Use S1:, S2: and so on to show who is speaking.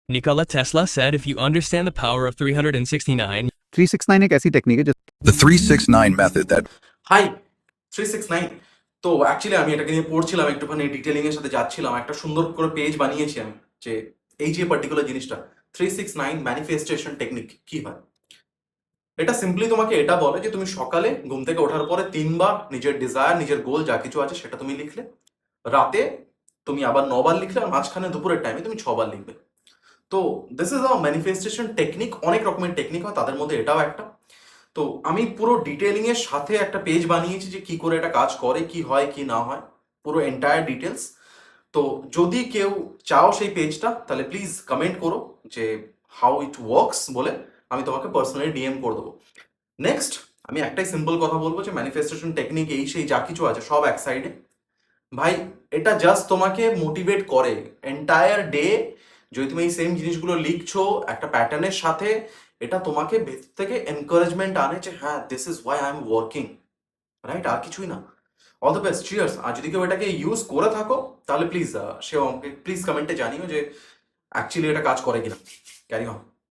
S1: Nikola Tesla said if you understand the power of 369,
S2: 369 एक ऐसी technique है जो
S3: The 369 method that
S4: হাই 369। তো অ্যাকচুয়ালি আমি এটাকে নিয়ে পড়ছিলাম, একটুখানি ডিটেলিং এর সাথে যাচ্ছিলাম, একটা সুন্দর করে পেজ বানিয়েছি আমি, যে এই যে পার্টিকুলার জিনিসটা 369 ম্যানিফেস্টেশন টেকনিক কি হয়। এটা সিম্পলি তোমাকে এটা বলে যে তুমি সকালে ঘুম থেকে ওঠার পরে 3 বার নিজের ডিজায়ার, নিজের গোল যা কিছু আছে সেটা তুমি লিখলে, রাতে তুমি আবার 9 বার লিখলে, আর মাঝখানে দুপুরের টাইমে তুমি 6 বার লিখবে। তো this is a manifestation technique. অনেক রকমের টেকনিক হয়, তাদের মধ্যে এটাও একটা। তো আমি পুরো ডিটেলিং এর সাথে একটা পেজ বানিয়েছি যে কি করে এটা কাজ করে, কি হয় কি না হয়, পুরো এন্টায়ার ডিটেলস। তো যদি কেউ চাও সেই পেজটা, তাহলে প্লিজ কমেন্ট করো যে হাউ ইট ওয়ার্কস বলে, আমি তোমাকে পার্সোনালি ডিএম করে দেবো। নেক্সট আমি একটাই সিম্পল কথা বলবো যে ম্যানিফেস্টেশন টেকনিক এই সেই যা কিছু আছে সব এক সাইডে ভাই। এটা জাস্ট তোমাকে মোটিভেট করে এন্টায়ার ডে। যদি তুমি এই সেম জিনিসগুলো লিখছো একটা প্যাটার্নের সাথে, এটা তোমাকে ভেতর থেকে এনকারেজমেন্ট আনে যে হ্যাঁ this is why I am working, right? আর কিছুই না। All the best, cheers. আর যদি কেউ এটাকে ইউজ করে থাকো তাহলে প্লিজ সেও আমাকে প্লিজ কমেন্টে জানিও যে অ্যাকচুয়ালি এটা কাজ করে কিনা। Carry on.